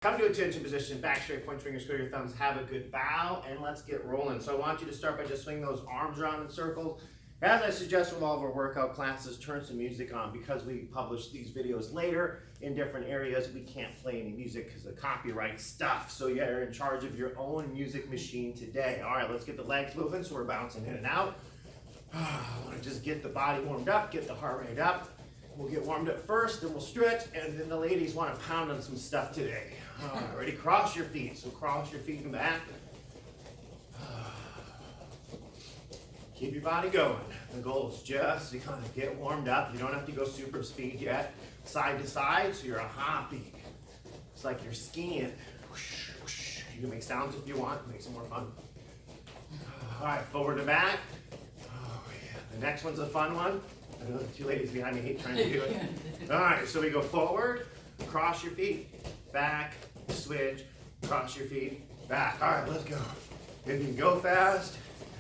Come to attention position, back straight, point fingers, curl your thumbs, have a good bow, and let's get rolling. So I want you to start by just swinging those arms around in circles. As I suggest with all of our workout classes, turn some music on because we publish these videos later in different areas. We can't play any music because of copyright stuff. So you're in charge of your own music machine today. All right, let's get the legs moving so we're bouncing in and out. I want to just get the body warmed up, get the heart rate up. We'll get warmed up first, then we'll stretch, and then the ladies want to pound on some stuff today. All right, ready? Cross your feet. So cross your feet and back. Keep your body going. The goal is just to kind of get warmed up. You don't have to go super speed yet. Side to side, so you're a hopping. It's like you're skiing. You can make sounds if you want. Makes it more fun. All right, forward to back. Oh, yeah. The next one's a fun one. I know the two ladies behind me hate trying to do it. All right, so we go forward, cross your feet, back, switch, cross your feet, back. All right, let's go. If you can go fast,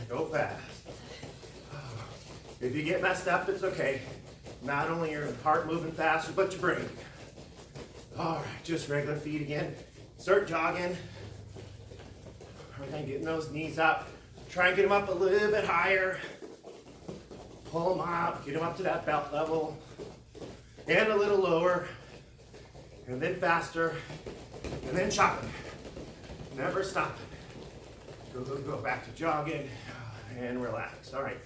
go fast. If you get messed up, it's okay. Not only your heart moving faster, but your brain. All right, just regular feet again. Start jogging. All right, getting those knees up. Try and get them up a little bit higher. Pull them up, get them up to that belt level, and a little lower, and then faster, and then chopping. Never stopping. Go, go, go, back to jogging, and relax. All right,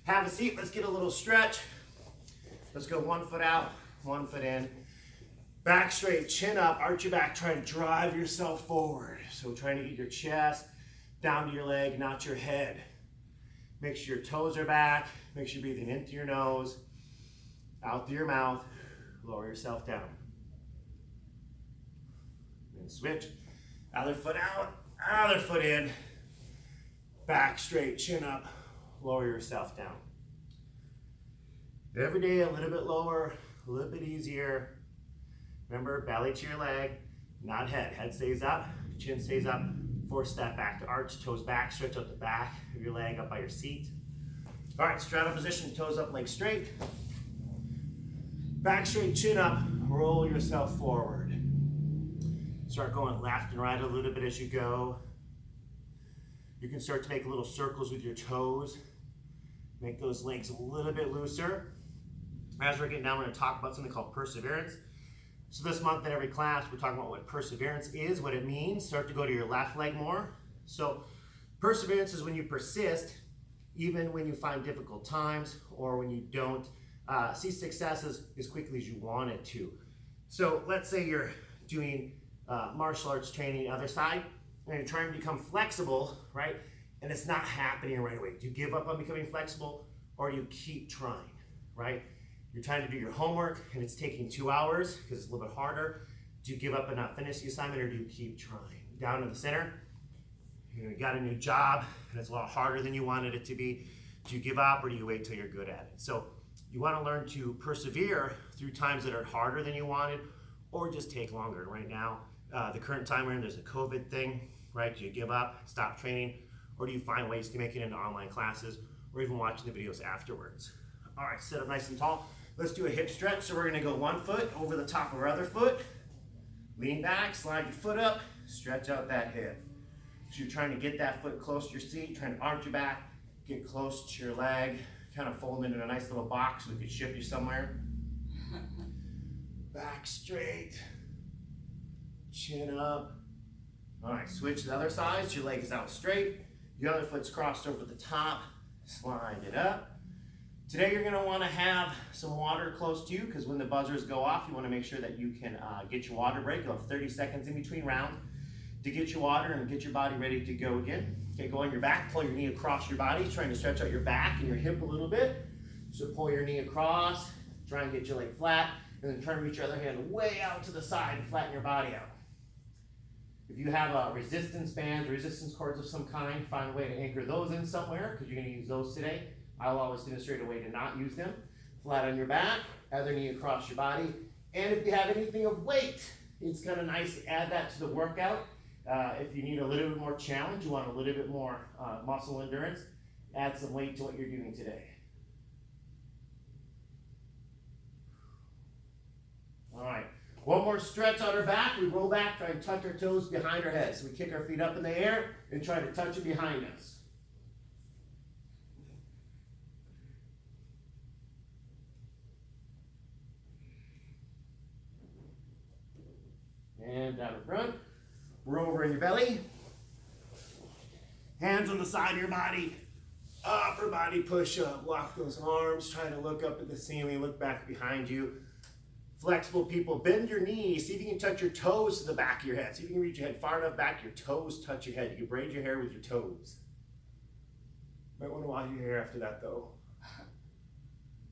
have a seat, let's get a little stretch. Let's go 1 foot out, 1 foot in. Back straight, chin up, arch your back, try to drive yourself forward. So trying to get your chest down to your leg, not your head. Make sure your toes are back. Make sure you're breathing into your nose, out through your mouth. Lower yourself down. Then switch. Other foot out, other foot in. Back straight, chin up. Lower yourself down. Every day a little bit lower, a little bit easier. Remember, belly to your leg, not head. Head stays up, chin stays up. Force that back to arch, toes back, stretch out the back of your leg up by your seat. All right, straddle position, toes up, legs straight. Back straight, chin up, roll yourself forward. Start going left and right a little bit as you go. You can start to make little circles with your toes. Make those legs a little bit looser. As we're getting down, we're gonna talk about something called perseverance. So this month in every class, we're talking about what perseverance is, what it means. Start to go to your left leg more. So perseverance is when you persist, even when you find difficult times or when you don't see successes as quickly as you want it to. So let's say you're doing martial arts training, other side, and you're trying to become flexible, right? And it's not happening right away. Do you give up on becoming flexible or do you keep trying, right? You're trying to do your homework and it's taking 2 hours because it's a little bit harder. Do you give up and not finish the assignment or do you keep trying? Down in the center, you got a new job and it's a lot harder than you wanted it to be. Do you give up or do you wait till you're good at it? So you want to learn to persevere through times that are harder than you wanted or just take longer. Right now, the current time we're in, there's a COVID thing, right? Do you give up, stop training, or do you find ways to make it into online classes or even watching the videos afterwards? All right, sit up nice and tall. Let's do a hip stretch. So we're gonna go 1 foot over the top of our other foot. Lean back, slide your foot up, stretch out that hip. So you're trying to get that foot close to your seat, trying to arch your back, get close to your leg, kind of fold into a nice little box so we could ship you somewhere. Back straight, chin up. All right, switch to the other side, so your leg is out straight. Your other foot's crossed over the top, slide it up. Today you're going to want to have some water close to you because when the buzzers go off, you want to make sure that you can get your water break. You'll have 30 seconds in between rounds to get your water and get your body ready to go again. Okay, go on your back, pull your knee across your body, trying to stretch out your back and your hip a little bit. So pull your knee across, try and get your leg flat, and then try to reach your other hand way out to the side and flatten your body out. If you have resistance bands, resistance cords of some kind, find a way to anchor those in somewhere because you're going to use those today. I'll always demonstrate a way to not use them. Flat on your back, other knee across your body. And if you have anything of weight, it's kind of nice to add that to the workout. If you need a little bit more challenge, you want a little bit more muscle endurance, add some weight to what you're doing today. All right, One more stretch on our back. We roll back, try and touch our toes behind our head. So we kick our feet up in the air and try to touch it behind us. And down in front. Roll over in your belly. Hands on the side of your body. Upper body push up. Lock those arms. Try to look up at the ceiling. Look back behind you. Flexible people, bend your knees. See if you can touch your toes to the back of your head. See if you can reach your head far enough back, your toes touch your head. You can braid your hair with your toes. Might want to wash your hair after that though.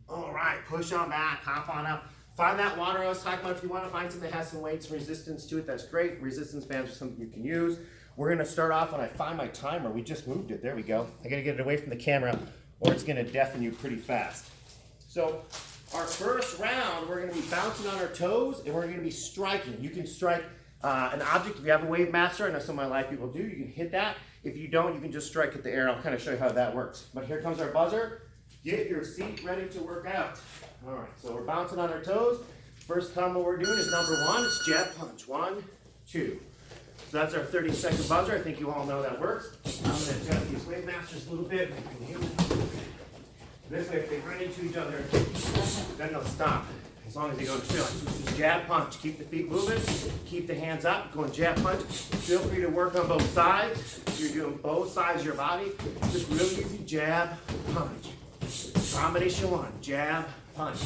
All right, push on back, hop on up. Find that water I was talking about. If you want to find something that has some weight, some resistance to it, that's great. Resistance bands are something you can use. We're going to start off when I find my timer. We just moved it. There we go. I got to get it away from the camera or it's going to deafen you pretty fast. So our first round, we're going to be bouncing on our toes and we're going to be striking. You can strike an object. If you have a wave master, I know some of my live people do, you can hit that. If you don't, you can just strike at the air. I'll kind of show you how that works. But here comes our buzzer. Get your seat ready to work out. All right, so we're bouncing on our toes. First combo we're doing is number one. It's jab punch. 1, 2. So that's our 30-second buzzer. I think you all know that works. I'm going to adjust these wave masters a little bit. This way, if they run into each other, then they'll stop. As long as they go to straight. So this is jab punch. Keep the feet moving. Keep the hands up. Going jab punch. Feel free to work on both sides. You're doing both sides of your body. Just really easy jab punch. Combination one. Jab punch.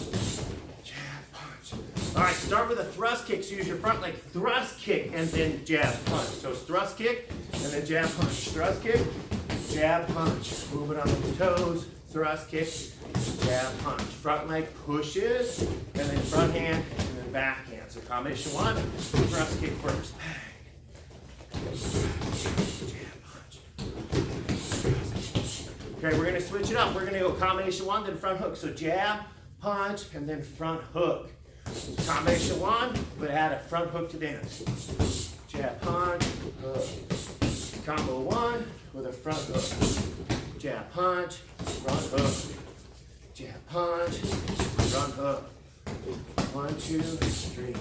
Jab punch. All right, start with a thrust kick. So use your front leg thrust kick and then jab punch. So it's thrust kick and then jab punch. Thrust kick, jab punch. Move it on the toes. Thrust kick, jab punch. Front leg pushes, and then front hand, and then back hand. So combination one, thrust kick first. Jab punch. Okay, we're going to switch it up. We're going to go combination one, then front hook. So jab, punch, and then front hook. Combination one, but add a front hook to the end. Jab, punch, hook. Combo one with a front hook. Jab, punch, front hook. Jab, punch, front hook. 1, 2, 3.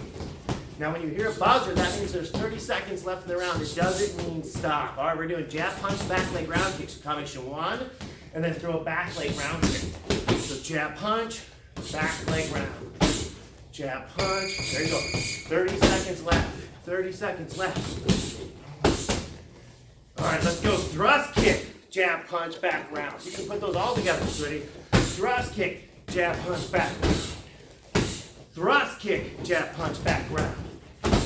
Now when you hear a buzzer, that means there's 30 seconds left in the round. It doesn't mean stop. All right, we're doing jab, punch, back leg round kick. So combination one, and then throw a back leg round kick. So jab, punch, back leg round. Jab, punch. There you go. 30 seconds left. 30 seconds left. All right, let's go. Thrust kick, jab, punch, back round. So you can put those all together. Ready? Thrust kick, jab, punch, back round. Thrust kick, jab, punch, back round.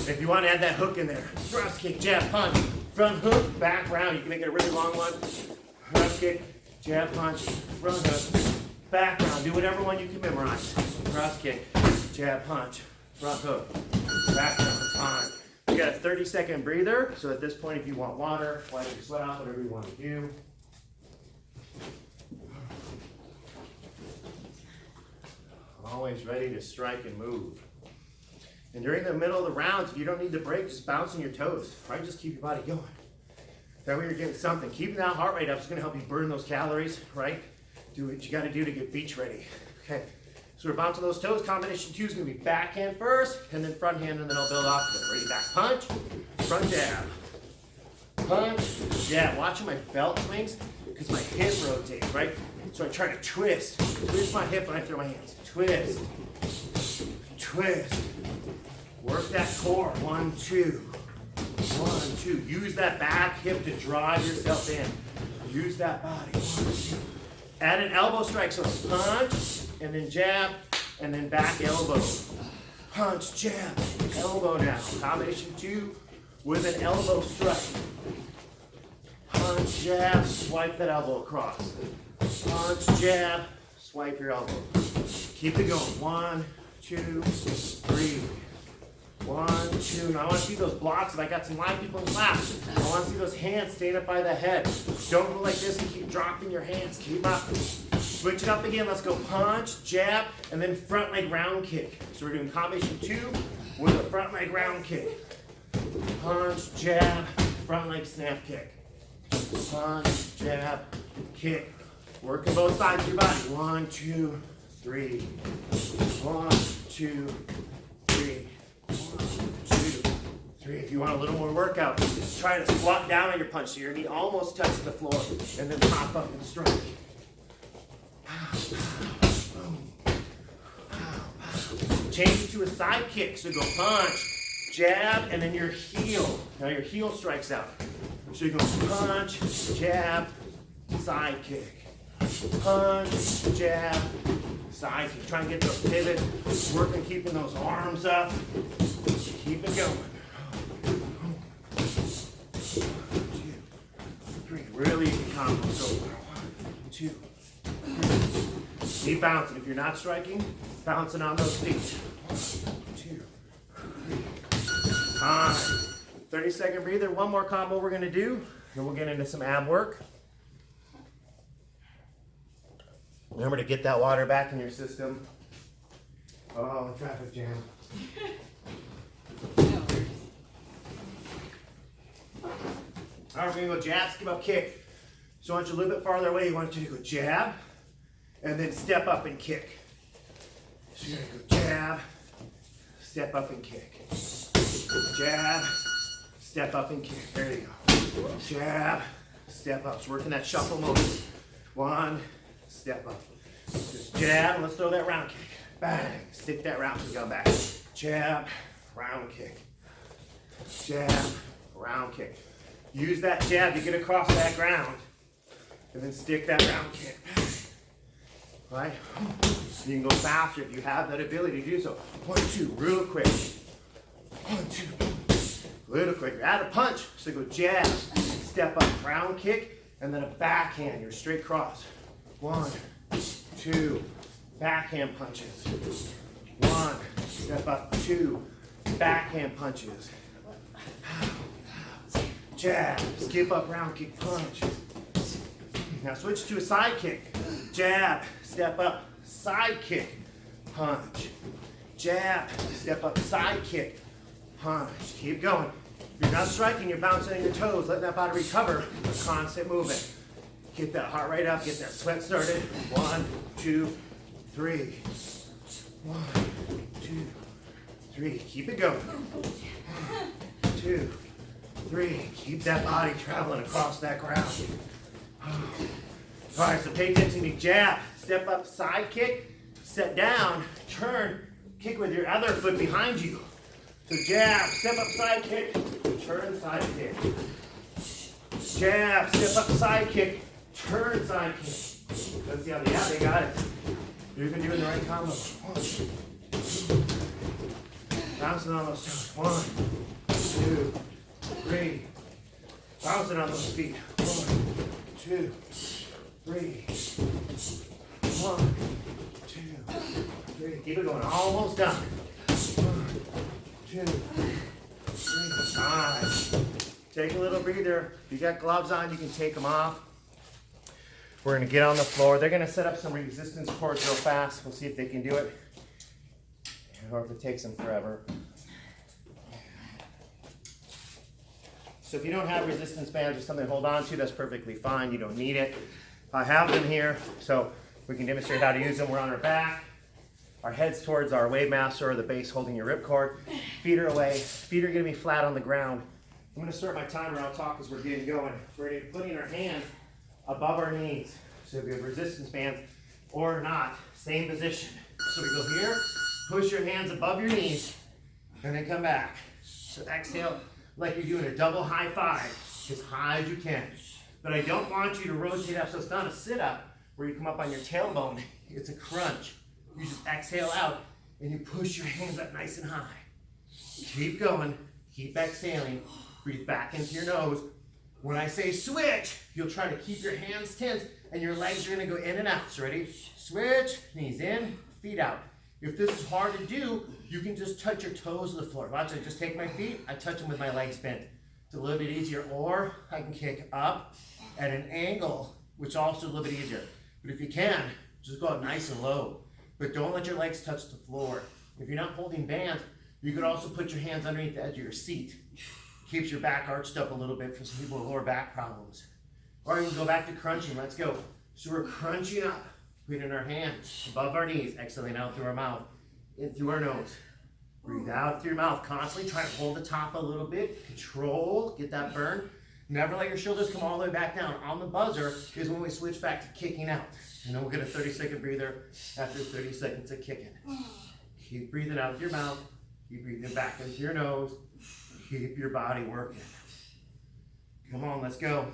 If you want to add that hook in there. Thrust kick, jab, punch, front hook, back round. You can make it a really long one. Thrust kick, jab, punch, front hook, back round. Do whatever one you can memorize. Thrust kick, jab, punch, front hook, back round. Fine. You got a 30-second breather. So at this point, if you want water, wipe your sweat off, whatever you want to do. Always ready to strike and move. And during the middle of the rounds, if you don't need to break, just bounce on your toes. Right? Just keep your body going. That way you're getting something. Keeping that heart rate up is going to help you burn those calories, right? Do what you got to do to get beach ready. Okay. So we're bouncing those toes. Combination two is going to be backhand first, and then front hand, and then I'll build off of it. Ready? Back punch, front jab. Punch, jab. Watching my belt swings because my hip rotates, right? So I try to twist my hip when I throw my hands. Twist, twist. Work that core. 1, 2. 1, 2. Use that back hip to drive yourself in. Use that body. 1, 2. Add an elbow strike. So punch, and then jab, and then back elbow. Punch, jab, elbow now. Combination two with an elbow strike. Punch, jab, swipe that elbow across. Punch, jab, swipe your elbow. Keep it going. 1, 2, 3. 1, 2. Now I want to see those blocks. If I got some live people in class, I want to see those hands staying up by the head. Don't go like this and keep dropping your hands. Keep up. Switch it up again. Let's go punch, jab, and then front leg round kick. So we're doing combination two with a front leg round kick. Punch, jab, front leg snap kick. Punch, jab, kick. Working both sides of your body. 1, 2, 3. 1, 2, 3. 1, 3. If you want a little more workout, just try to squat down on your punch so your knee almost touches the floor, and then pop up and strike. Change it to a side kick. So go punch, jab, and then your heel. Now your heel strikes out. So you go punch, jab, side kick. Punch, jab, side kick. Try and get those pivots. Work on keeping those arms up. Keep it going. 1, 2, 3. Really easy combo so far. 1, 2, 3. Keep bouncing. If you're not striking, bouncing on those feet. 1, 2, 3. Time. 30-second breather. One more combo we're going to do, and we'll get into some ab work. Remember to get that water back in your system. Oh, traffic jam. All right, we're going to go jab, skip up, kick. So I want you a little bit farther away. You want you to go jab, and then step up and kick. So you're going to go jab, step up and kick. Jab, step up and kick. There you go. Jab, step up. So working that shuffle motion. 1, step up. Just jab, let's throw that round kick. Bang, stick that round kick on back. Jab, round kick. Jab, round kick. Use that jab to get across that ground. And then stick that round kick. Right? You can go faster if you have that ability to do so. 1, 2, real quick. 1, 2, little quicker. Add a punch. So go jab, step up, round kick, and then a backhand. You're straight cross. 1, 2, backhand punches. 1, step up, 2, backhand punches. Jab, skip up, round kick, punch. Now switch to a side kick. Jab, step up, side kick, punch. Jab, step up, side kick, punch. Keep going. If you're not striking, you're bouncing on your toes. Let that body recover. A constant movement. Get that heart rate up. Get that sweat started. 1, 2, 3. 1, 2, 3. Keep it going. 1, 2, 3. Keep that body traveling across that ground. All right, so pay attention to jab. Step up, side kick. Set down. Turn. Kick with your other foot behind you. So jab, step up, side kick. Turn, side kick. Jab, step up, side kick. Turn, side kick. Let's see how they got it. You've been doing the right combo. 1, 2. Bouncing on those toes. 1, 2, 3. Bouncing on those feet. 1, 2, 3. 1, 2, 3. Keep it going. Almost done. 1, 2, 3. Nice. Take a little breather. If you got gloves on, you can take them off. We're going to get on the floor. They're going to set up some resistance cords real fast. We'll see if they can do it, or if it takes them forever. So if you don't have resistance bands or something to hold on to, that's perfectly fine. You don't need it. I have them here, so we can demonstrate how to use them. We're on our back. Our head's towards our wave master or the base holding your ripcord. Feet are away. Feet are going to be flat on the ground. I'm going to start my timer. I'll talk as we're getting going. We're going to be putting our hands above our knees. So if you have resistance bands or not, same position. So we go here, push your hands above your knees, and then come back. So exhale like you're doing a double high five, as high as you can. But I don't want you to rotate up, so it's not a sit-up where you come up on your tailbone. It's a crunch. You just exhale out, and you push your hands up nice and high. Keep going. Keep exhaling. Breathe back into your nose. When I say switch, you'll try to keep your hands tense, and your legs are going to go in and out. So ready? Switch. Knees in, feet out. If this is hard to do, you can just touch your toes to the floor. Watch, I just take my feet, I touch them with my legs bent. It's a little bit easier. Or I can kick up at an angle, which is also a little bit easier. But if you can, just go out nice and low. But don't let your legs touch the floor. If you're not holding bands, you could also put your hands underneath the edge of your seat. Keeps your back arched up a little bit for some people with lower back problems. Or you can go back to crunching. Let's go. So we're crunching up, putting our hands above our knees, exhaling out through our mouth, in through our nose. Breathe out through your mouth. Constantly try to hold the top a little bit. Control, get that burn. Never let your shoulders come all the way back down. On the buzzer is when we switch back to kicking out. And then we'll get a 30-second breather after 30 seconds of kicking. Keep breathing out of your mouth. Keep breathing back into your nose. Keep your body working. Come on, let's go.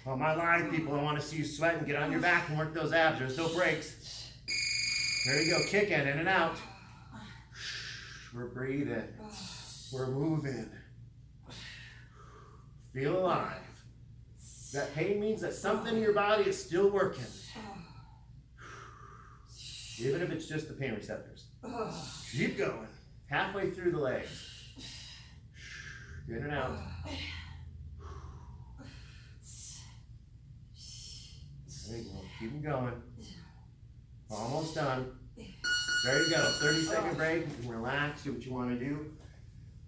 On my live people, I want to see you sweat and get on your back and work those abs. There's no breaks. There you go, kicking in and out. We're breathing. We're moving. Feel alive. That pain means that something in your body is still working. Even if it's just the pain receptors. Keep going. Halfway through the legs. In and out. There you go. Keep them going. Almost done. There you go. 30-second break. You can relax, do what you want to do.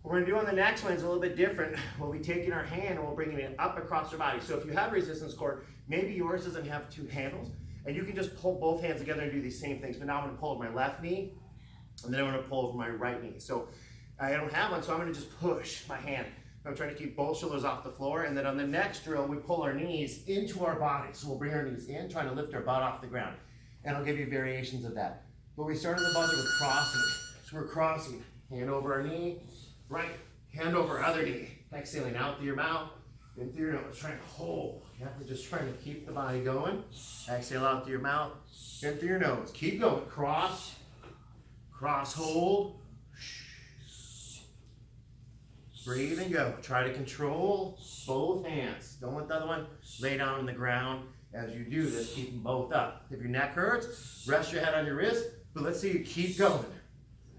What we're going to do on the next one is a little bit different. We'll be taking our hand and we'll bring it up across our body. So if you have resistance cord, maybe yours doesn't have two handles, and you can just pull both hands together and do these same things. But now I'm going to pull over my left knee, and then I'm going to pull over my right knee. So I don't have one, so I'm going to just push my hand. I'm trying to keep both shoulders off the floor, and then on the next drill, we pull our knees into our body. So we'll bring our knees in, trying to lift our butt off the ground. And I'll give you variations of that. But we start on the buzzer with crossing. So we're crossing, hand over our knee, right, hand over other knee. Exhaling out through your mouth, in through your nose. Trying to hold. We're just trying to keep the body going. Exhale out through your mouth, in through your nose. Keep going. Cross, cross, hold. Breathe and go. Try to control both hands. Don't let the other one lay down on the ground. As you do this, keep them both up. If your neck hurts, rest your head on your wrist, but let's see you keep going.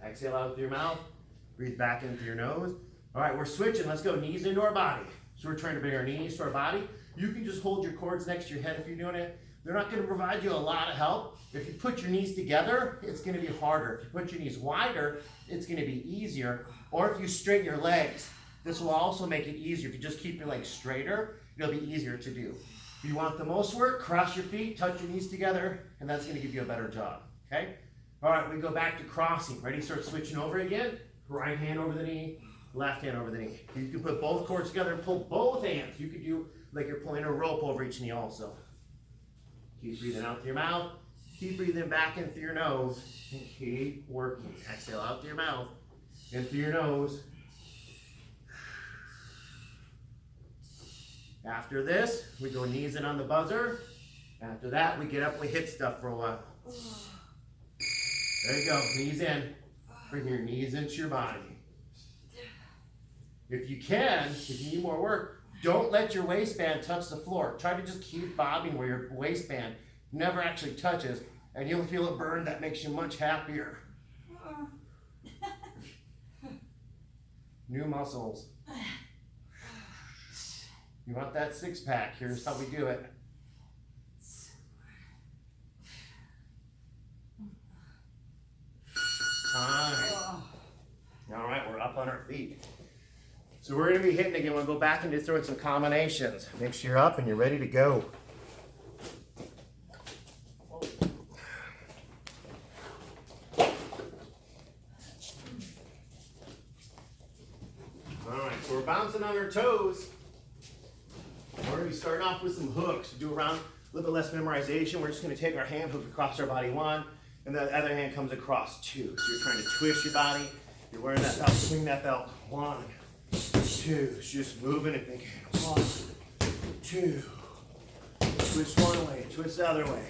Exhale out through your mouth. Breathe back in through your nose. All right, we're switching. Let's go knees into our body. So we're trying to bring our knees to our body. You can just hold your cords next to your head if you're doing it. They're not going to provide you a lot of help. If you put your knees together, it's going to be harder. If you put your knees wider, it's going to be easier. Or if you straighten your legs, this will also make it easier. If you just keep your legs straighter, it'll be easier to do. If you want the most work, cross your feet, touch your knees together, and that's going to give you a better job. Okay? All right, we go back to crossing. Ready? Start switching over again. Right hand over the knee, left hand over the knee. You can put both cords together and pull both hands. You could do like you're pulling a rope over each knee also. Keep breathing out through your mouth. Keep breathing back in through your nose. And keep working. Exhale out through your mouth, in through your nose. After this, we go knees in on the buzzer. After that, we get up and we hit stuff for a while. There you go, knees in. Bring your knees into your body. If you can, if you need more work, don't let your waistband touch the floor. Try to just keep bobbing where your waistband never actually touches, and you'll feel a burn that makes you much happier. New muscles. You want that six-pack? Here's how we do it. Time. All right, we're up on our feet. So we're going to be hitting again. We'll go back into throwing some combinations. Make sure you're up and you're ready to go. All right, so we're bouncing on our toes. We're going to be starting off with some hooks. Do around a little bit less memorization. We're just going to take our hand hook across our body, one, and the other hand comes across, two. So you're trying to twist your body. You're wearing that belt, swing that belt. 1, 2. It's just moving and thinking. 1, 2. Twist one way, twist the other way.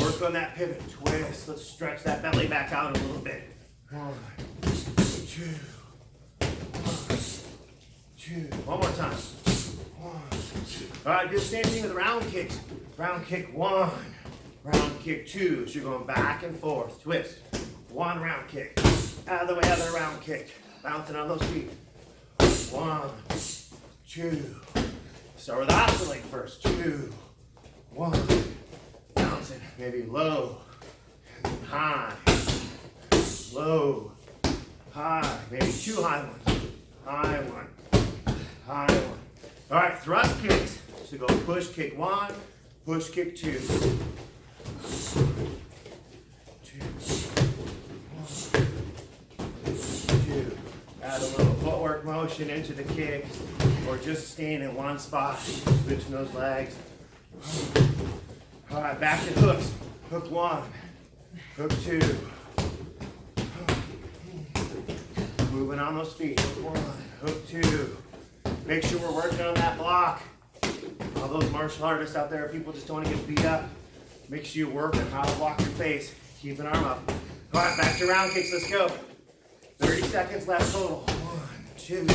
Work on that pivot, twist. Let's stretch that belly back out a little bit. 1, 2. 1, 2. One more time. 1, 2. All right, do the same thing with round kicks. Round kick 1, round kick 2. So you're going back and forth. Twist. 1 round kick. Out of the way, other round kick. Bouncing on those feet. 1, 2. Start with oscillate first. 2, 1. Bouncing. Maybe low, high, low, high. Maybe 2 high ones. High 1, high 1. All right, thrust kicks. So go push kick 1, push kick 2. 2, 1, motion into the kick or just staying in one spot, switching those legs. All right, back to hooks. Hook one, hook two. Moving on those feet. Hook one, hook two. Make sure we're working on that block. All those martial artists out there, people just don't want to get beat up. Make sure you work on how to block your face. Keep an arm up. All right, back to round kicks. Let's go. 30 seconds left total. 1, 2,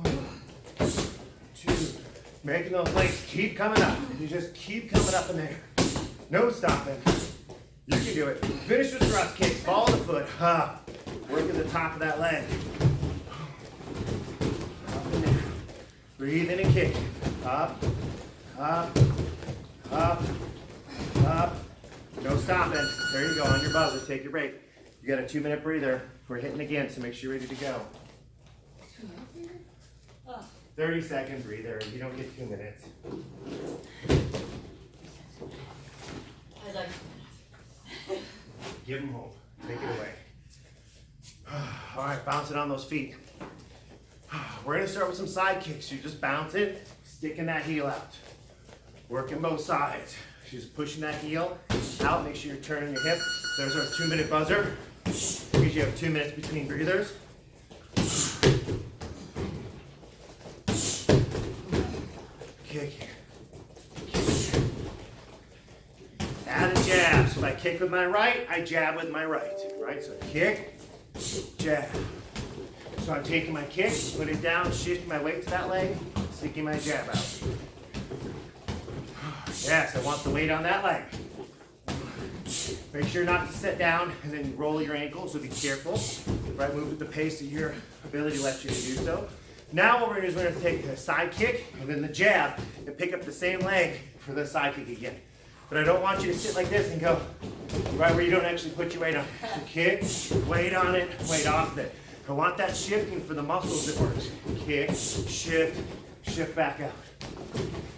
1, 2. Making those legs keep coming up. You just keep coming up in there. No stopping. You can do it. Finish with thrust kicks. Follow the foot. Work at the top of that leg. Up and down. Breathe in and kick. Up, up, up, up. No stopping. There you go, on your buzzer. Take your break. You got a 2-minute breather. We're hitting again, so make sure you're ready to go. 30-second breather. You don't get 2 minutes. I'd like Give them hope. Take it away. All right, bounce it on those feet. We're going to start with some side kicks. You just bounce it, sticking that heel out. Working both sides. Just pushing that heel out. Make sure you're turning your hip. There's our 2-minute buzzer. Because you have 2 minutes between breathers. Kick. Add a jab. So if I kick with my right, I jab with my right. Right? So kick, jab. So I'm taking my kick, put it down, shifting my weight to that leg, sticking my jab out. Yes, I want the weight on that leg. Make sure not to sit down and then roll your ankles, so be careful. Right, move at the pace that your ability lets you to do so. Now what we're going to do is we're going to take the side kick and then the jab and pick up the same leg for the side kick again. But I don't want you to sit like this and go right where you don't actually put your weight on. So kick, weight on it, weight off it. I want that shifting for the muscles that works. Kick, shift back out.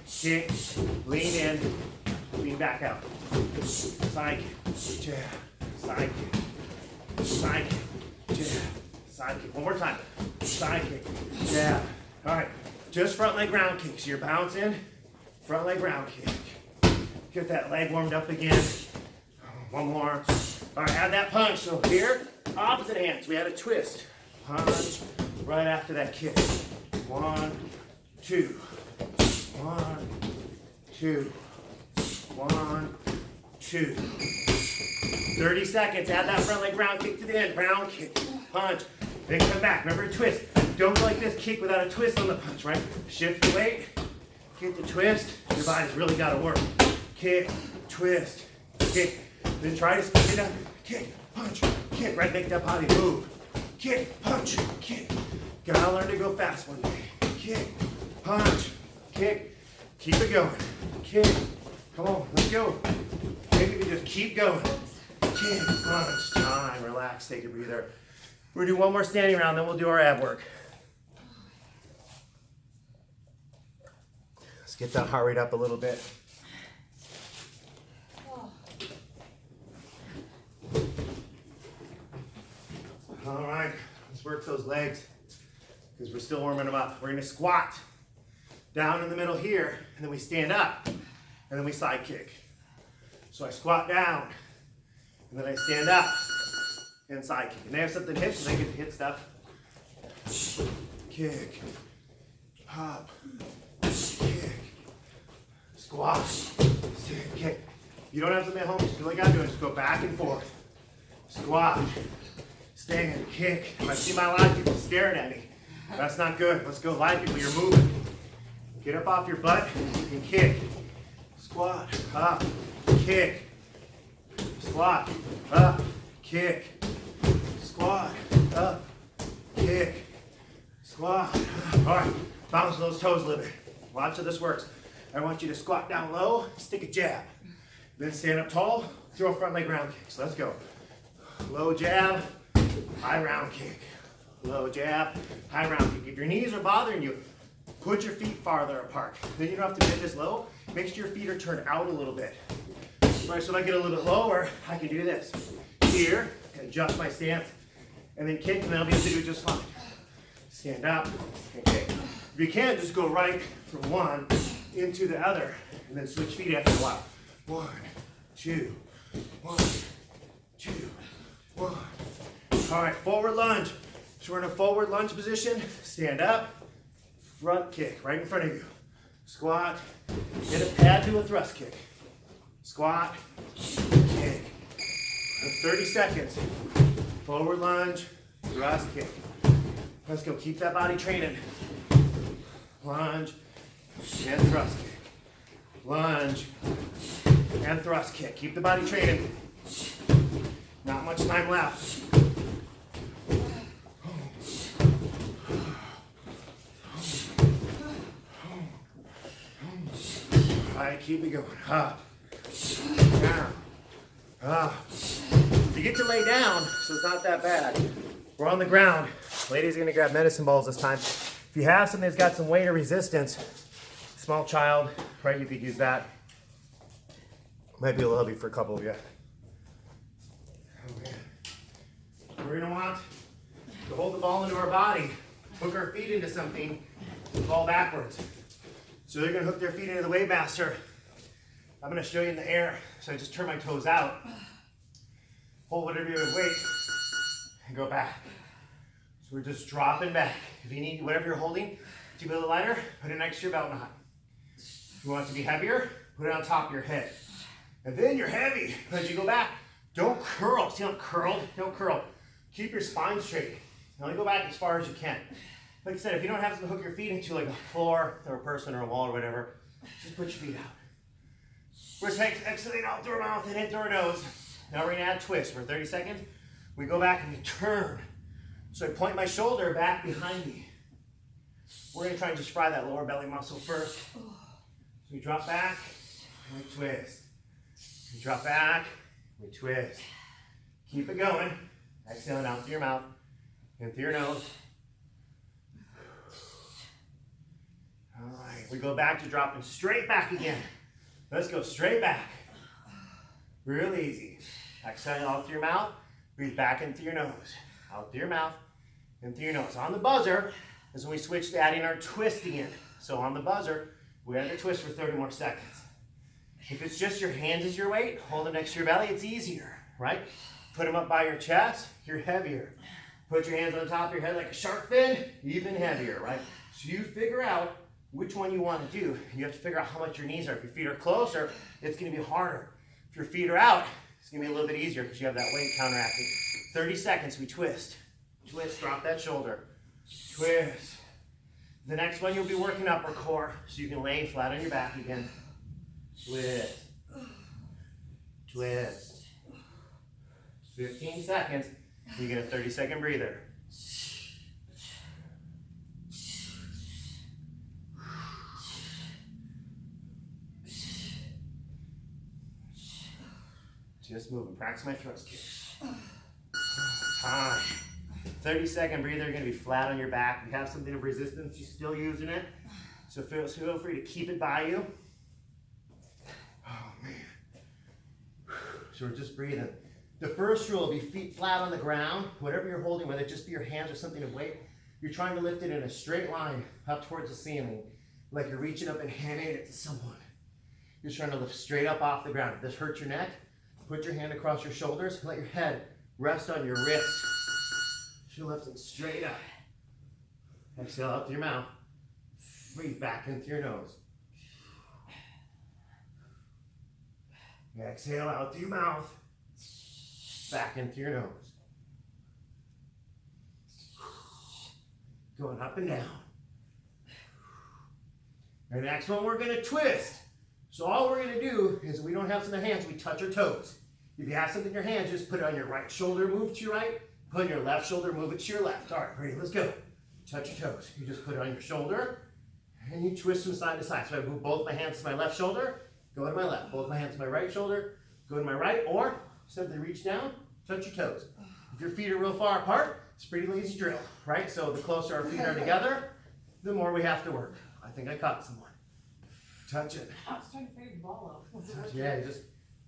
Kick, lean in, lean back out. Side kick, jab, side kick, side kick, jab, side kick. One more time. Side kick, jab. All right, just front leg round kick. So you're bouncing, front leg round kick. Get that leg warmed up again. One more. All right, add that punch. So here, opposite hands. We had a twist. Punch right after that kick. 1, 2. 1, 2. 1, 2. 30 seconds. Add that front leg round kick to the end. Round kick. Punch. Then come back. Remember to twist. Don't go like this kick without a twist on the punch, right? Shift the weight. Get the twist. Your body's really got to work. Kick, twist, kick. Then try to speed it up. Kick, punch, kick. Right, make that body move. Kick, punch, kick. Gotta learn to go fast one day. Kick, punch, kick. Keep it going. Kick. Come on, let's go. Maybe we just keep going. Kick, punch. Time. Relax. Take a breather. We're gonna do one more standing round, then we'll do our ab work. Let's get that heart rate up a little bit. All right, let's work those legs because we're still warming them up. We're going to squat down in the middle here, and then we stand up, and then we side kick. So I squat down, and then I stand up, and side kick. And they have something hip, so they get to hit stuff. Kick, pop, kick, squat, kick. You don't have to be at home, just do like I'm doing. Just go back and forth. Squat. Stand, kick. If I see my live people staring at me, that's not good. Let's go, live people, you're moving. Get up off your butt and kick. Squat, up, kick. Squat, up, kick. Squat, up, kick. Squat. All right, bounce those toes a little bit. Watch how this works. I want you to squat down low, stick a jab. Then stand up tall, throw a front leg round kick. So let's go. Low jab, high round kick. Low jab, high round kick. If your knees are bothering you, put your feet farther apart. Then you don't have to bend as low. Make sure your feet are turned out a little bit. All right, so if I get a little bit lower, I can do this. Here, adjust my stance, and then kick, and that'll be able to do just fine. Stand up and kick. If you can, just go right from one into the other, and then switch feet after a while. 1, 2, 1, 2, 1. All right, forward lunge. So we're in a forward lunge position. Stand up, front kick right in front of you. Squat, get a pad to a thrust kick. Squat, kick. 30 seconds. Forward lunge, thrust kick. Let's go, keep that body training. Lunge and thrust kick. Lunge and thrust kick. Keep the body training. Not much time left. All right, keep it going. Up, down, up. You get to lay down, so it's not that bad. We're on the ground. Ladies are gonna grab medicine balls this time. If you have something that's got some weight or resistance, small child, right, you could use that. Might be a little heavy for a couple of you. Okay. We're gonna want to hold the ball into our body, hook our feet into something, and fall backwards. So they're gonna hook their feet into the Weightmaster. I'm gonna show you in the air. So I just turn my toes out, hold whatever you have weight, and go back. So we're just dropping back. If you need whatever you're holding to be a little lighter, put it next to your belt knot. If you want it to be heavier, put it on top of your head. And then you're heavy. As you go back, don't curl. See how I'm curled? Don't curl. Keep your spine straight. Only go back as far as you can. Like I said, if you don't have to hook your feet into like a floor or a person or a wall or whatever, just put your feet out. We're exhaling out through our mouth and in through our nose. Now we're gonna add twist for 30 seconds. We go back and we turn. So I point my shoulder back behind me. We're gonna try and just fry that lower belly muscle first. So we drop back, and we twist. We drop back, we twist. Keep it going. Exhaling out through your mouth, in through your nose. All right, we go back to dropping straight back again. Let's go straight back. Real easy. Exhale out through your mouth, breathe back in through your nose. Out through your mouth, in through your nose. On the buzzer is when we switch to adding our twist again. So on the buzzer, we add the twist for 30 more seconds. If it's just your hands as your weight, hold them next to your belly, it's easier, right? Put them up by your chest, you're heavier. Put your hands on top of your head like a shark fin, even heavier, right? So you figure out which one you want to do. You have to figure out how much your knees are. If your feet are closer, it's going to be harder. If your feet are out, it's going to be a little bit easier because you have that weight counteracting. 30 seconds, we twist. Twist, drop that shoulder. Twist. The next one, you'll be working upper core, so you can lay flat on your back again. Twist. Twist. 15 seconds, you get a 30-second breather. Just moving. Practice my thrust kick. Time. 30-second breather. You're going to be flat on your back. If you have something of resistance, you're still using it. So feel free to keep it by you. Oh, man. So we're just breathing. The first rule will be feet flat on the ground. Whatever you're holding, whether it just be your hands or something of weight, you're trying to lift it in a straight line up towards the ceiling, like you're reaching up and handing it to someone. You're trying to lift straight up off the ground. If this hurts your neck, put your hand across your shoulders. Let your head rest on your wrist. You're lifting straight up. Exhale out through your mouth. Breathe back in through your nose. Exhale out through your mouth. Back in through your nose. Going up and down. The next one, we're going to twist. So all we're going to do is we don't have some in the hands, we touch our toes. If you have something in your hands, just put it on your right shoulder, move to your right. Put it on your left shoulder, move it to your left. All right, ready, let's go. Touch your toes. You just put it on your shoulder, and you twist from side to side. So I move both my hands to my left shoulder, go to my left. Both my hands to my right shoulder, go to my right, or simply reach down, touch your toes. If your feet are real far apart, it's a pretty lazy drill, right? So the closer our feet are together, the more we have to work. I think I caught someone. Touch it. I was trying to figure the ball out. Yeah, just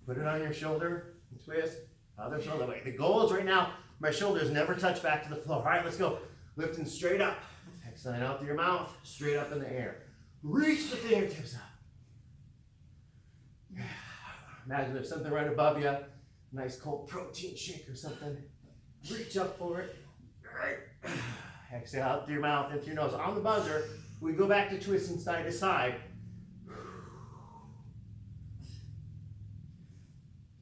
put it on your shoulder and twist. Other shoulder. The goal is right now My shoulders never touch back to the floor. All right, let's go. Lifting straight up. Exhaling out through your mouth, straight up in the air. Reach the fingertips up. Imagine there's something right above you. Nice cold protein shake or something. Reach up for it. All right. Exhale out through your mouth and through your nose. On the buzzer, we go back to twisting side to side.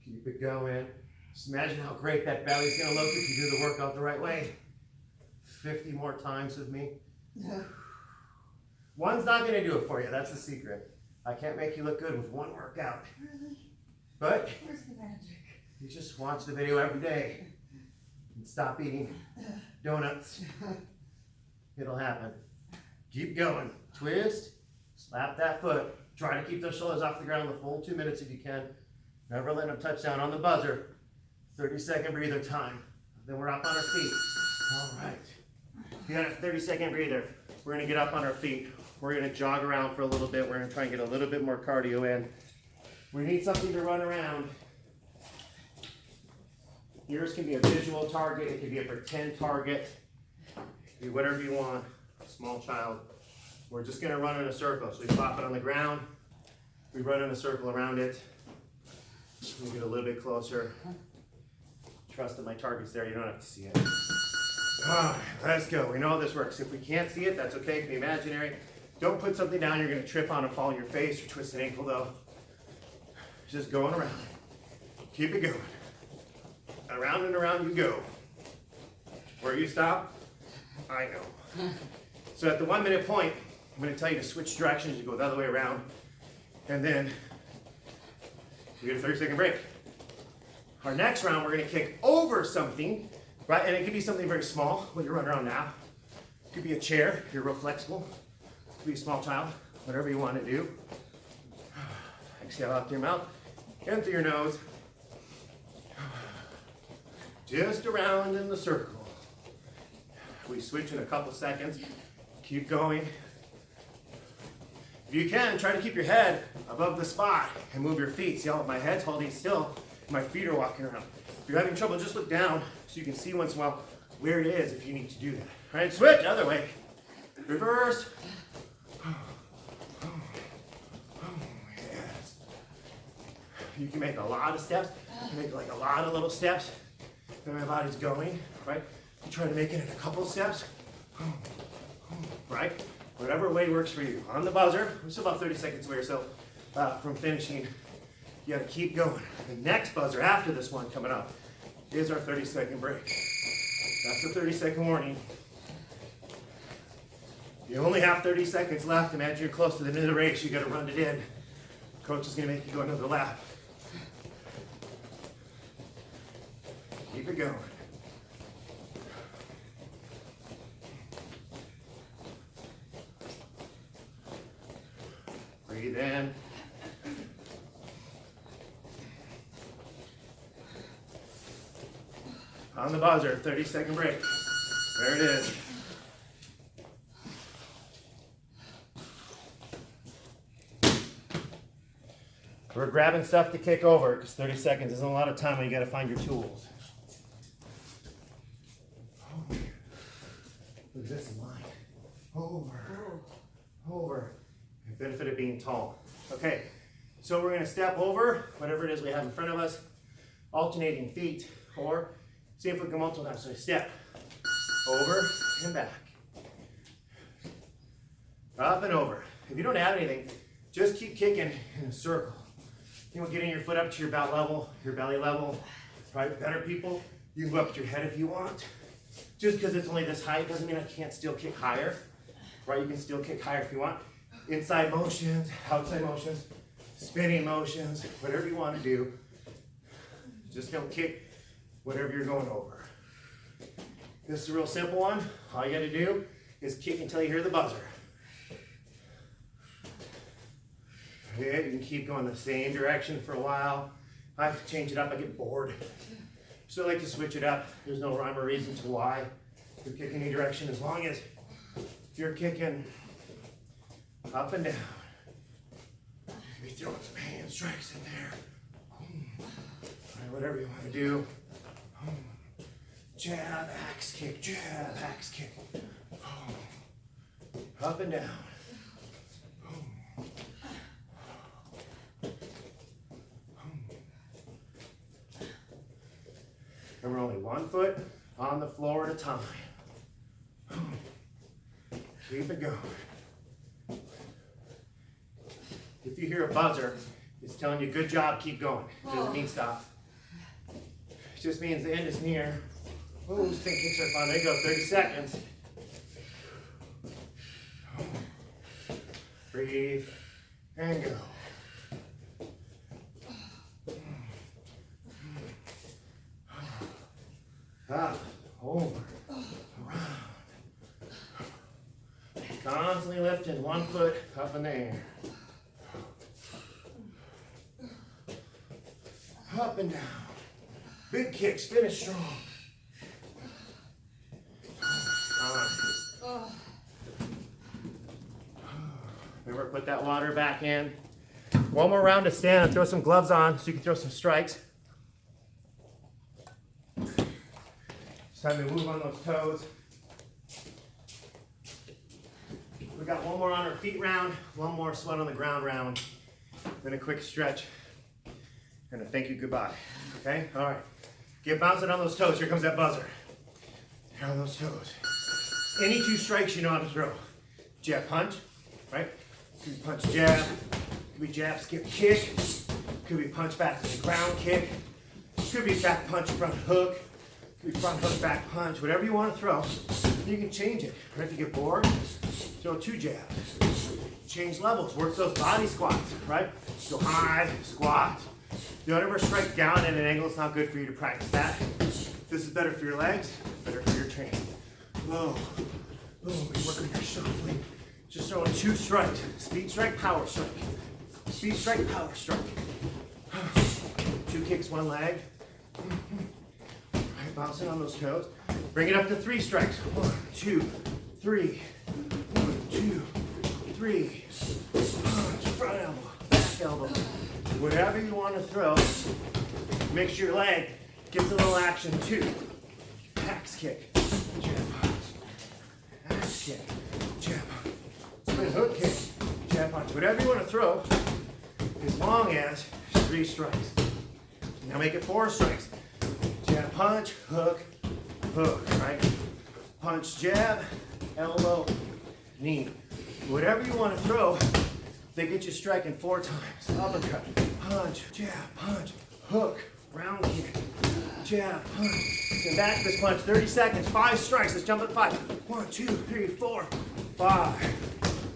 Keep it going. Just imagine how great that belly's gonna look if you do the workout the right way. 50 more times with me. One's not gonna do it for you, that's the secret. I can't make you look good with one workout. Really? But Where's the magic? you just watch the video every day and stop eating donuts. It'll happen. Keep going. Twist, slap that foot. Try to keep those shoulders off the ground the full 2 minutes if you can. Never let them touch down on the buzzer. 30-second breather time. Then we're up on our feet. All right. You got a 30-second breather. We're gonna get up on our feet. We're gonna jog around for a little bit. We're gonna try and get a little bit more cardio in. We need something to run around. Yours can be a visual target. It can be a pretend target. It can be whatever you want. Small child. We're just gonna run in a circle. So we plop it on the ground. We run in a circle around it. We get a little bit closer. Trust that my target's there. You don't have to see it. All right, let's go. We know how this works. If we can't see it, that's okay. It can be imaginary. Don't put something down you're going to trip on and fall on your face or twist an ankle, though. Just going around. Keep it going. Around and around you go. Where you stop, I know. So at the 1 minute point, I'm going to tell you to switch directions. You go the other way around. And then we get a 30-second break. Our next round, we're gonna kick over something, right? And it could be something very small, what you're running around now. It could be a chair, if you're real flexible. It could be a small child, whatever you want to do. Exhale out through your mouth and through your nose. Just around in the circle. We switch in a couple seconds. Keep going. If you can, try to keep your head above the spot and move your feet. See how my head's holding still, my feet are walking around. If you're having trouble, just look down so you can see once in a while where it is if you need to do that. All right, switch, other way. Reverse. Yes. You can make a lot of steps. You can make like a lot of little steps. And my body's going, right? You try to make it in a couple steps, right? Whatever way works for you. On the buzzer, we're still about 30 seconds away or so from finishing. You gotta keep going. The next buzzer after this one coming up is our 30-second break. That's a 30-second warning. You only have 30 seconds left. Imagine you're close to the end of the race. You gotta run it in. Coach is gonna make you go another lap. Keep it going. Breathe in. On the buzzer, 30-second break. There it is. We're grabbing stuff to kick over because 30 seconds isn't a lot of time when you got to find your tools. Look at this line. Over. The benefit of being tall. Okay, so we're going to step over whatever it is we have in front of us, alternating feet, or see if we can multiple times. So step over and back, up and over. If you don't have anything, just keep kicking in a circle. You know, getting your foot up to your belt level, your belly level. Right? Better people, you can go up to your head if you want. Just because it's only this height doesn't mean I can't still kick higher. Right? You can still kick higher if you want. Inside motions, outside motions, spinning motions, whatever you want to do. Just don't kick whatever you're going over. This is a real simple one. All you got to do is kick until you hear the buzzer. Okay, you can keep going the same direction for a while. I have to change it up, I get bored. So I like to switch it up. There's no rhyme or reason to why you kick any direction as long as you're kicking up and down. Maybe throwing some hand strikes in there. Right, whatever you want to do. jab, axe kick, jab, axe kick. Up and down. And we're only 1 foot on the floor at a time. Keep it going. If you hear a buzzer, it's telling you good job, keep going. Doesn't mean stop. It just means the end is near. Oh, spin kicks are fun. There you go, 30 seconds. Breathe and go. Up, over, around. Constantly lifting 1 foot up in the air. Up and down. Big kicks, finish strong. Remember, put that water back in. One more round to stand and throw some gloves on so you can throw some strikes. It's time to move on those toes. We got one more on our feet round, one more sweat on the ground round, then a quick stretch, and a thank you goodbye. Okay? All right. Get bouncing on those toes. Here comes that buzzer. Here are those toes. Any 2 strikes you know how to throw. Jab, punch, right? Could be punch, jab. Could be jab, skip, kick. Could be punch, back to the ground, kick. Could be back punch, front hook. Could be front hook, back punch. Whatever you want to throw, you can change it. Right? If you get bored, throw 2 jabs. Change levels. Work those body squats, right? Go high, squat. Don't ever strike down at an angle. It's not good for you to practice that. This is better for your legs, better for your training. Low, low, you work on your shuffling. Just throwing 2 strikes. Speed strike, power strike. Speed strike, power strike. 2 kicks, 1 leg. Right, bouncing on those toes. Bring it up to 3 strikes. 1, 2, 3. 1, 2, 3. Punch, front elbow, back elbow. Whatever you want to throw, make sure your leg gets a little action too. Axe kick, jab punch. Axe kick, jab punch. Spin hook kick, jab punch. Whatever you want to throw, as long as 3 strikes. Now make it 4 strikes. Jab punch, hook, hook, right? Punch, jab, elbow, knee. Whatever you want to throw, they get you striking 4 times. Uppercut, punch, jab, punch, hook, round kick, jab, punch. And back this punch, 30 seconds, 5 strikes. Let's jump at 5. 1, 2, 3, 4, 5.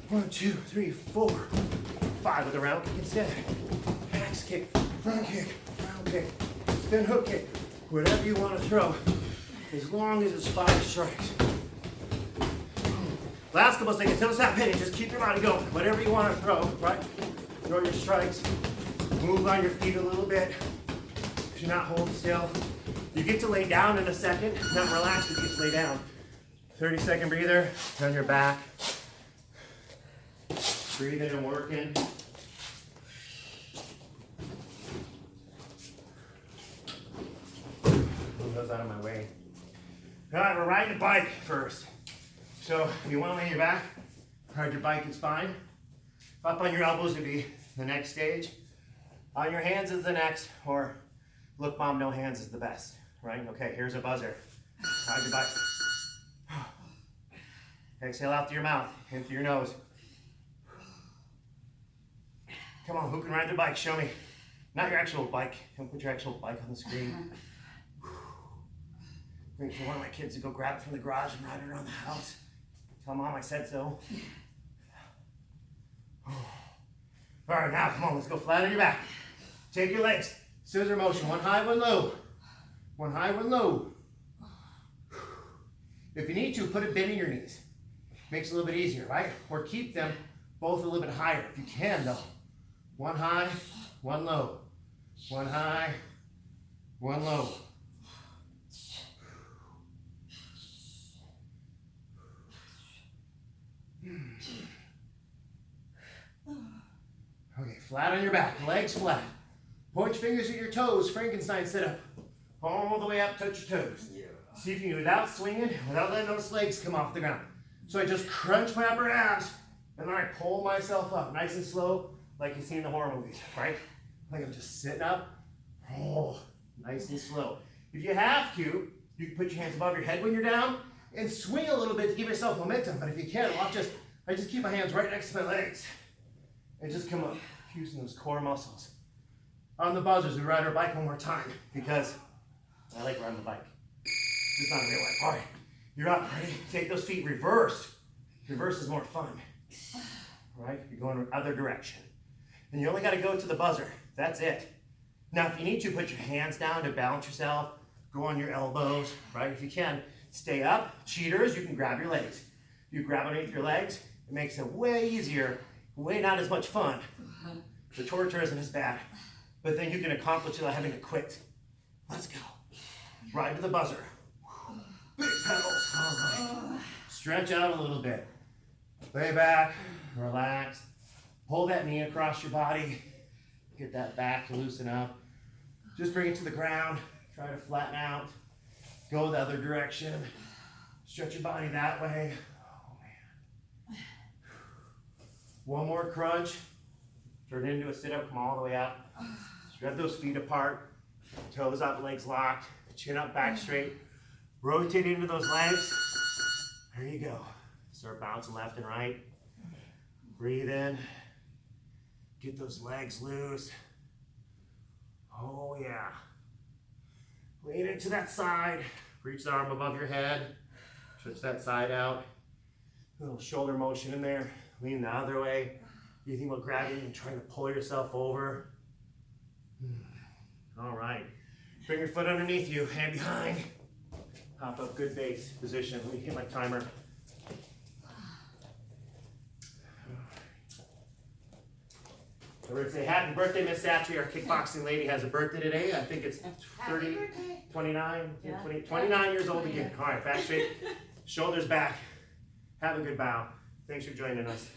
1, 2, 3, 4, 5 with a round kick instead. Axe kick, front kick, round kick, spin hook kick. Whatever you want to throw, as long as it's 5 strikes. Last couple seconds, don't stop hitting, just keep your body going. Whatever you want to throw, right? Throw your strikes. Move on your feet a little bit. You're not holding still. You get to lay down in a second. Not relaxed, but you get to lay down. 30-second breather on your back. Breathing and working. Move those out of my way. All right, we're riding a bike first. So if you want to lay on your back, ride your bike is fine. Up on your elbows would be the next stage. On your hands is the next, or look mom, no hands is the best, right? Okay, here's a buzzer. Ride your bike. Exhale out through your mouth, in through your nose. Come on, who can ride their bike? Show me. Not your actual bike. Don't put your actual bike on the screen. Wait for one of my kids to go grab it from the garage and ride it around the house. Tell mom I said so. All right, now come on, let's go flat on your back. Take your legs, scissor motion, 1 high, 1 low. 1 high, 1 low. If you need to, put a bend in your knees. Makes it a little bit easier, right? Or keep them both a little bit higher if you can though. 1 high, 1 low. 1 high, 1 low. Okay, flat on your back, legs flat. Point your fingers at your toes, Frankenstein sit up. All the way up, touch your toes. See if you can, without swinging, without letting those legs come off the ground. So I just crunch my upper abs, and then I pull myself up, nice and slow, like you see in the horror movies, right? Like I'm just sitting up, oh, nice and slow. If you have to, you can put your hands above your head when you're down, and swing a little bit to give yourself momentum. But if you can't, I just keep my hands right next to my legs, and just come up, using those core muscles. On the buzzers, we ride our bike one more time, because I like riding the bike. Just not in real life. All right, you're up, ready? Take those feet reverse. Reverse is more fun, right? You're going the other direction. And you only got to go to the buzzer. That's it. Now, if you need to, put your hands down to balance yourself. Go on your elbows, right? If you can, stay up. Cheaters, you can grab your legs. You grab underneath your legs. It makes it way easier, way not as much fun. The torture isn't as bad. But then you can accomplish it without having to quit. Let's go. Ride to the buzzer. Big pedals. All right. Stretch out a little bit. Lay back, relax. Pull that knee across your body. Get that back to loosen up. Just bring it to the ground. Try to flatten out. Go the other direction. Stretch your body that way. Oh, man. One more crunch. Turn it into a sit-up. Come all the way up. Spread those feet apart. Toes up, legs locked. Chin up, back straight. Rotate into those legs. There you go. Start bouncing left and right. Breathe in. Get those legs loose. Oh yeah. Lean into that side. Reach the arm above your head. Stretch that side out. A little shoulder motion in there. Lean the other way. You think about grabbing and trying to pull yourself over. All right. Bring your foot underneath you, hand behind. Hop up, good base position. Let me hit my timer. I would say happy birthday, Miss Satry. Our kickboxing lady has a birthday today. I think it's 30, 29, Yeah. 29 years old again. All right, back straight, shoulders back. Have a good bow. Thanks for joining us.